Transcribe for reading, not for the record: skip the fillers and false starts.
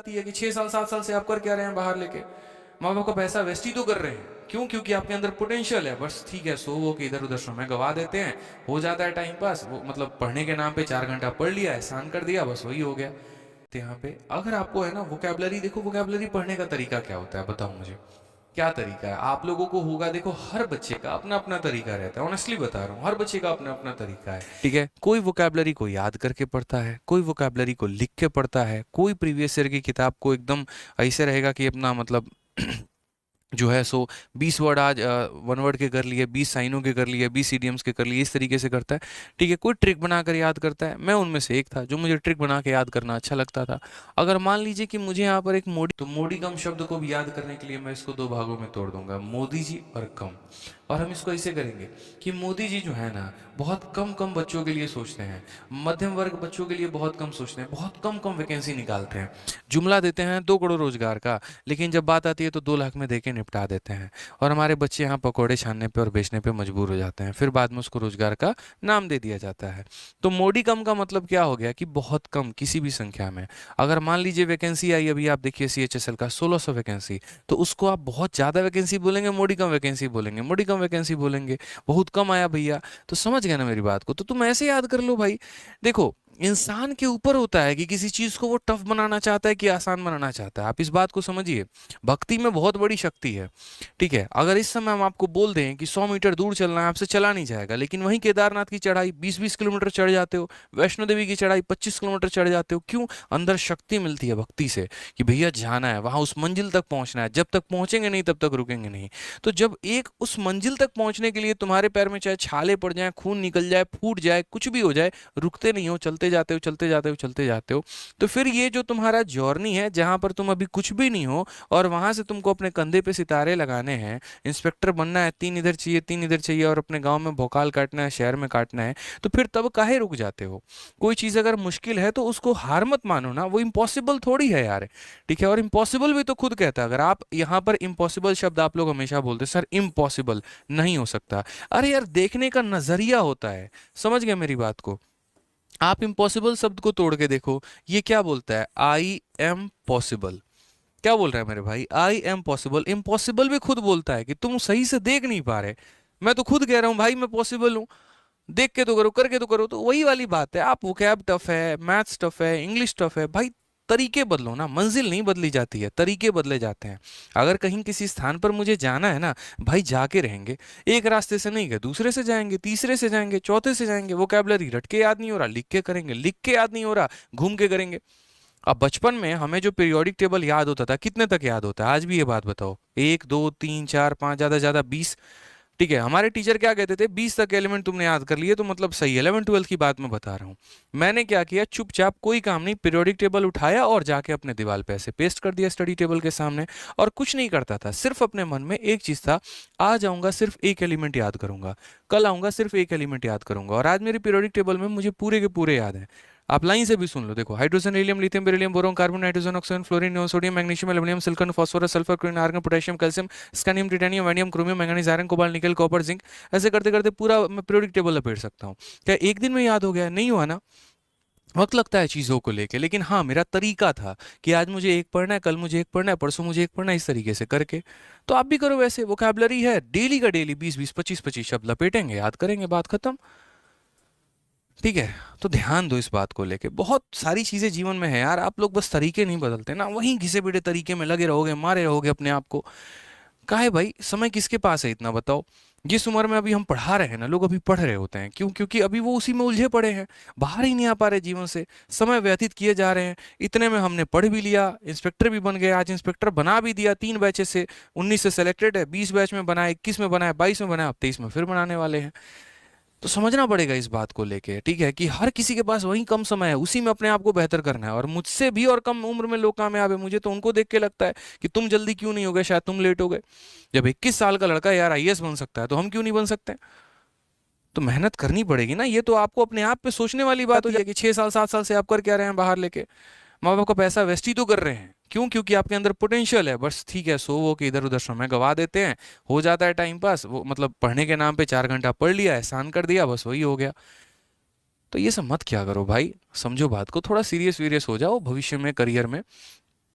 आती है कि 6 साल 7 साल से आप कर क्या रहे हैं बाहर लेके, माँ बाप का पैसा वेस्ट ही तो कर रहे हैं। क्यों? क्योंकि आपके अंदर पोटेंशियल है, बस ठीक है सो वो कि इधर उधर समय गवा देते हैं, हो जाता है टाइम पास, वो मतलब पढ़ने के नाम पे 4 घंटा पढ़ लिया, एहसान कर दिया, बस वही हो गया। तो यहाँ पे अगर आपको है ना वोकैबलरी, देखो वोकैबलरी पढ़ने का तरीका क्या होता है बताओ मुझे, क्या तरीका है आप लोगों को होगा। देखो हर बच्चे का अपना अपना तरीका रहता है, ऑनेस्टली बता रहा हूँ, हर बच्चे का अपना अपना तरीका है, ठीक है। कोई वोकैबलरी को याद करके पढ़ता है, कोई वोकैबलरी को लिख के पढ़ता है, कोई प्रीवियस ईयर की किताब को एकदम ऐसे रहेगा कि अपना मतलब जो है सो 20 वर्ड आज 1 वर्ड के कर लिए, 20 साइनों के कर लिए, 20 इडियम्स के कर लिए, इस तरीके से करता है, ठीक है। कोई ट्रिक बनाकर याद करता है, मैं उनमें से एक था जो मुझे ट्रिक बना के याद करना अच्छा लगता था। अगर मान लीजिए कि मुझे यहाँ पर एक मोडी, तो मोडी कम शब्द को भी याद करने के लिए मैं इसको 2 भागों में तोड़ दूंगा, मोदी जी और कम। और हम इसको ऐसे करेंगे कि मोदी जी जो है ना बहुत कम कम बच्चों के लिए सोचते हैं, मध्यम वर्ग बच्चों के लिए बहुत कम सोचते हैं, बहुत कम कम वैकेंसी निकालते हैं, जुमला देते हैं 2 करोड़ रोजगार का, लेकिन जब बात आती है तो 2 लाख में देके निपटा देते हैं। और हमारे बच्चे यहाँ पकौड़े छानने पे और बेचने पे मजबूर हो जाते हैं, फिर बाद में उसको रोजगार का नाम दे दिया जाता है। तो मोडी कम का मतलब क्या हो गया कि बहुत कम किसी भी संख्या में। अगर मान लीजिए वैकेंसी आई, अभी आप देखिए CHSL का 1600 वैकेंसी, तो उसको आप बहुत ज्यादा वैकेंसी बोलेंगे, मोडी कम वैकेंसी बोलेंगे, मोडी कम वैकेंसी बोलेंगे, बहुत कम आया भैया। तो समझ गए ना मेरी बात को, तो तुम ऐसे याद कर लो भाई। देखो इंसान के ऊपर होता है कि किसी चीज को वो टफ बनाना चाहता है कि आसान बनाना चाहता है, आप इस बात को समझिए। भक्ति में बहुत बड़ी शक्ति है, ठीक है। अगर इस समय हम आपको बोल दें कि 100 मीटर दूर चलना है, आपसे चला नहीं जाएगा, लेकिन वहीं केदारनाथ की चढ़ाई 20-20 किलोमीटर चढ़ जाते हो, वैष्णो देवी की चढ़ाई 25 किलोमीटर चढ़ जाते हो, क्यों? अंदर शक्ति मिलती है भक्ति से कि भैया जाना है वहां, उस मंजिल तक पहुंचना है, जब तक पहुंचेंगे नहीं तब तक रुकेंगे नहीं। तो जब एक उस मंजिल तक पहुंचने के लिए तुम्हारे पैर में चाहे छाले पड़ जाए, खून निकल जाए, फूट जाए, कुछ भी हो जाए, रुकते नहीं हो, चलते जाते हो, चलते जाते हो, चलते जाते हो, तो फिर ये जो तुम्हारा जर्नी है जहां पर तुम अभी कुछ भी नहीं हो और वहां से तुमको अपने कंधे पे सितारे लगाने हैं, इंस्पेक्टर बनना है, 3 इधर चाहिए 3 इधर चाहिए, और अपने गांव में भोकाल काटना है, शहर में काटना है, तो फिर तब काहे रुक जाते हो? कोई चीज अगर मुश्किल है तो उसको हार मत मानो ना, वो इम्पॉसिबल थोड़ी है यार, ठीक है। और इम्पॉसिबल भी तो खुद कहता है। अगर आप यहाँ पर इम्पॉसिबल शब्द आप लोग हमेशा बोलते सर इम्पॉसिबल नहीं हो सकता, अरे यार देखने का नजरिया होता है, समझ गए मेरी बात को। आप इम्पॉसिबल शब्द को तोड़ के देखो, ये क्या बोलता है, आई एम पॉसिबल, क्या बोल रहा है मेरे भाई, आई एम पॉसिबल। इम्पॉसिबल भी खुद बोलता है कि तुम सही से देख नहीं पा रहे, मैं तो खुद कह रहा हूं भाई मैं पॉसिबल हूं, देख के तो करो, करके तो करो। तो वही वाली बात है, आप वोकैब टफ है, मैथ्स टफ है, इंग्लिश टफ है, भाई तरीके बदलो ना, मंजिल नहीं बदली जाती है, तरीके बदले जाते हैं। अगर कहीं किसी स्थान पर मुझे जाना है ना भाई, जाके रहेंगे, एक रास्ते से नहीं गए, दूसरे से जाएंगे, तीसरे से जाएंगे, चौथे से जाएंगे। वोकैबलरी रट के याद नहीं हो रहा, लिख के करेंगे, लिख के याद नहीं हो रहा, घूम के करेंगे। अब बचपन में हमें जो पीरियोडिक टेबल याद होता था, कितने तक याद होता है आज भी ये बात बताओ, 1 2 3 4 5, ज्यादा ज्यादा 20, ठीक है। हमारे टीचर क्या कहते थे, 20 तक एलिमेंट तुमने याद कर लिए तो मतलब सही है। 11 12 की बात मैं बता रहा हूँ। मैंने क्या किया, चुपचाप कोई काम नहीं, पीरियोडिक टेबल उठाया और जाके अपने दीवार पे ऐसे पेस्ट कर दिया स्टडी टेबल के सामने, और कुछ नहीं करता था, सिर्फ अपने मन में एक चीज था, आज आऊंगा सिर्फ एक एलिमेंट याद करूंगा, कल आऊंगा सिर्फ एक एलिमेंट याद करूंगा। और आज मेरे पीरियोडिक टेबल में मुझे पूरे के पूरे याद है। आप लाइन से भी सुन लो, देखो hydrogen, helium, lithium, beryllium, boron, carbon, nitrogen, oxygen, fluorine, neon, sodium, magnesium, aluminium, silicon, phosphorus, sulphur, chlorine, argon, potassium, calcium, scandium, titanium, वैनियम, chromium, manganese, iron, cobalt, nickel, copper, zinc, ऐसे करते करते पूरा मैं पीरियोडिक टेबल लपेट सकता हूँ। क्या एक दिन में याद हो गया? नहीं हुआ ना। वक्त लगता है चीजों को लेके, लेकिन हाँ मेरा तरीका था कि आज मुझे एक पढ़ना है, कल मुझे एक पढ़ना है, परसों मुझे एक पढ़ना है, इस तरीके से करके। तो आप भी करो वैसे, वोकैबलरी है डेली का डेली 20 20 25 25 शब्द लपेटेंगे, याद करेंगे, बात खत्म, ठीक है। तो ध्यान दो इस बात को लेके, बहुत सारी चीजें जीवन में है यार, आप लोग बस तरीके नहीं बदलते ना, वहीं घिसे पिटे तरीके में लगे रहोगे, मारे रहोगे अपने आप को। काहे भाई, समय किसके पास है इतना बताओ। जिस उम्र में अभी हम पढ़ा रहे हैं ना, लोग अभी पढ़ रहे होते हैं, क्यों? क्योंकि अभी वो उसी में उलझे पड़े हैं, बाहर ही नहीं आ पा रहे जीवन से, समय व्यतीत किए जा रहे हैं। इतने में हमने पढ़ भी लिया, इंस्पेक्टर भी बन गए, आज इंस्पेक्टर बना भी दिया 3 बैचेस से, 19 से सेलेक्टेड है, 20 बैच में बना है, 21 में बना है, 22 में बना है, अब 23 में फिर बनाने वाले हैं। तो समझना पड़ेगा इस बात को लेके, ठीक है, कि हर किसी के पास वही कम समय है, उसी में अपने आप को बेहतर करना है। और मुझसे भी और कम उम्र में लोग कामयाब है, मुझे तो उनको देख के लगता है कि तुम जल्दी क्यों नहीं हो गए, शायद तुम लेट हो गए। जब 21 साल का लड़का यार IAS बन सकता है तो हम क्यों नहीं बन सकते? तो मेहनत करनी पड़ेगी ना, ये तो आपको अपने आप पे सोचने वाली बात हो जाएगी। 6 साल 7 साल से आप कर क्या रहे हैं बाहर लेके, माँ बाप का पैसा वेस्ट ही तो कर रहे हैं। क्यों? क्योंकि आपके अंदर पोटेंशियल है, बस ठीक है सो वो कि इधर उधर समय गवा देते हैं, हो जाता है टाइम पास, वो मतलब पढ़ने के नाम पे 4 घंटा पढ़ लिया, एहसान कर दिया, बस वही हो गया। तो ये सब मत क्या करो भाई, समझो बात को, थोड़ा सीरियस वीरियस हो जाओ भविष्य में, करियर में।